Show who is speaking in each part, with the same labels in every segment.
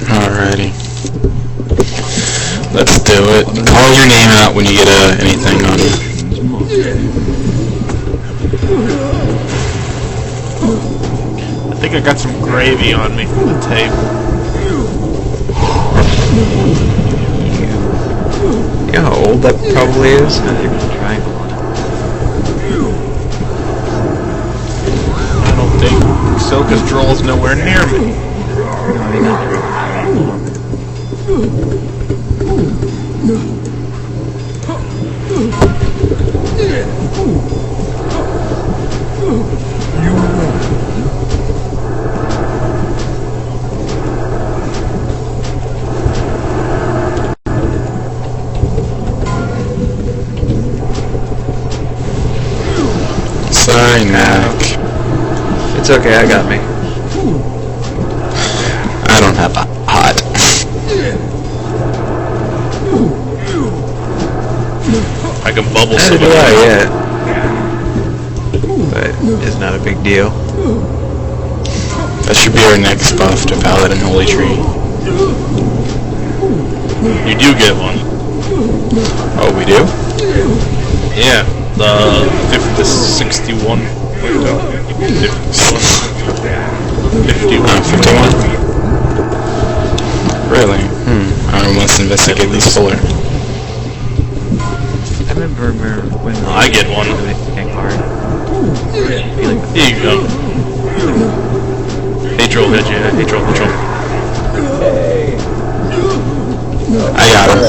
Speaker 1: Alrighty. Let's do it. Call your name out when you get anything on you.
Speaker 2: I think I got some gravy on me from the table.
Speaker 3: You know how old that probably is?
Speaker 2: I don't think Soka's droll's nowhere near me.
Speaker 1: Sorry, Mac.
Speaker 3: It's okay, I got me.
Speaker 1: I don't have a hot.
Speaker 2: I can bubble
Speaker 3: Neither
Speaker 2: some
Speaker 3: do
Speaker 2: of
Speaker 3: I
Speaker 2: that.
Speaker 3: yet. But it's not a big deal.
Speaker 1: That should be our next buff to Paladin Holy Tree.
Speaker 2: You do get one.
Speaker 1: Oh, we do?
Speaker 2: Yeah, the 61. 51.
Speaker 1: 51? Really? I must investigate these fuller.
Speaker 3: I remember when
Speaker 2: I get one. Here you go. Hey, Droll, hit you. Hey, Droll, Droll.
Speaker 1: I got him.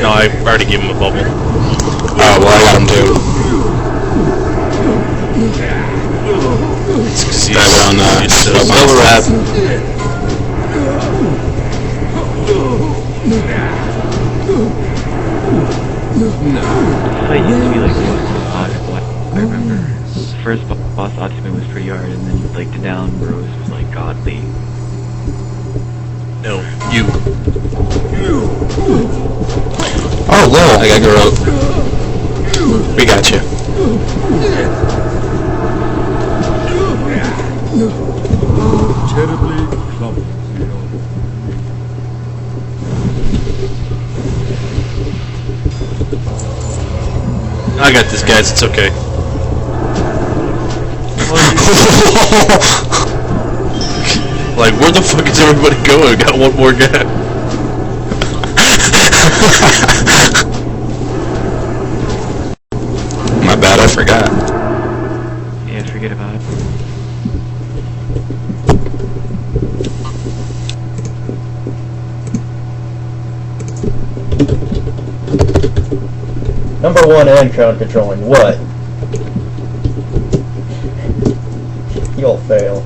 Speaker 2: No, I already gave him a bubble.
Speaker 1: Oh, well, I got him too. Grab it on the
Speaker 3: double wrap.
Speaker 4: I used to be like I remember first boss ultimate was pretty hard, and then like the down Moroes was like godly.
Speaker 2: No, you.
Speaker 1: Oh, lol, I got Garrote. We got you.
Speaker 5: Terribly clumsy.
Speaker 2: I got this, guys. It's okay. Like, where the fuck is everybody going? I got one more guy.
Speaker 1: My bad, I forgot.
Speaker 4: Yeah, forget about it.
Speaker 6: Number one and crowd controlling. What? You'll fail.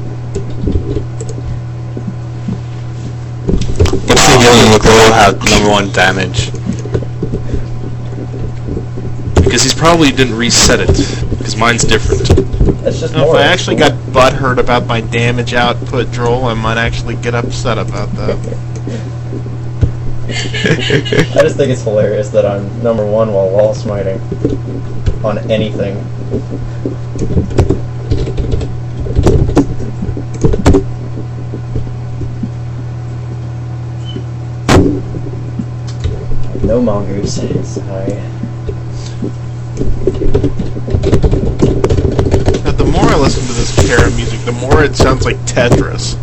Speaker 1: If the healing look will have #1 damage.
Speaker 2: Because he's probably didn't reset it. Because mine's different.
Speaker 6: That's just
Speaker 2: If
Speaker 6: more.
Speaker 2: I actually got butthurt about my damage output, Droll, I might actually get upset about that.
Speaker 6: I just think it's hilarious that I'm number one while wall smiting on anything. No mongoose. Sorry.
Speaker 2: Now, the more I listen to this Kara music, the more it sounds like Tetris.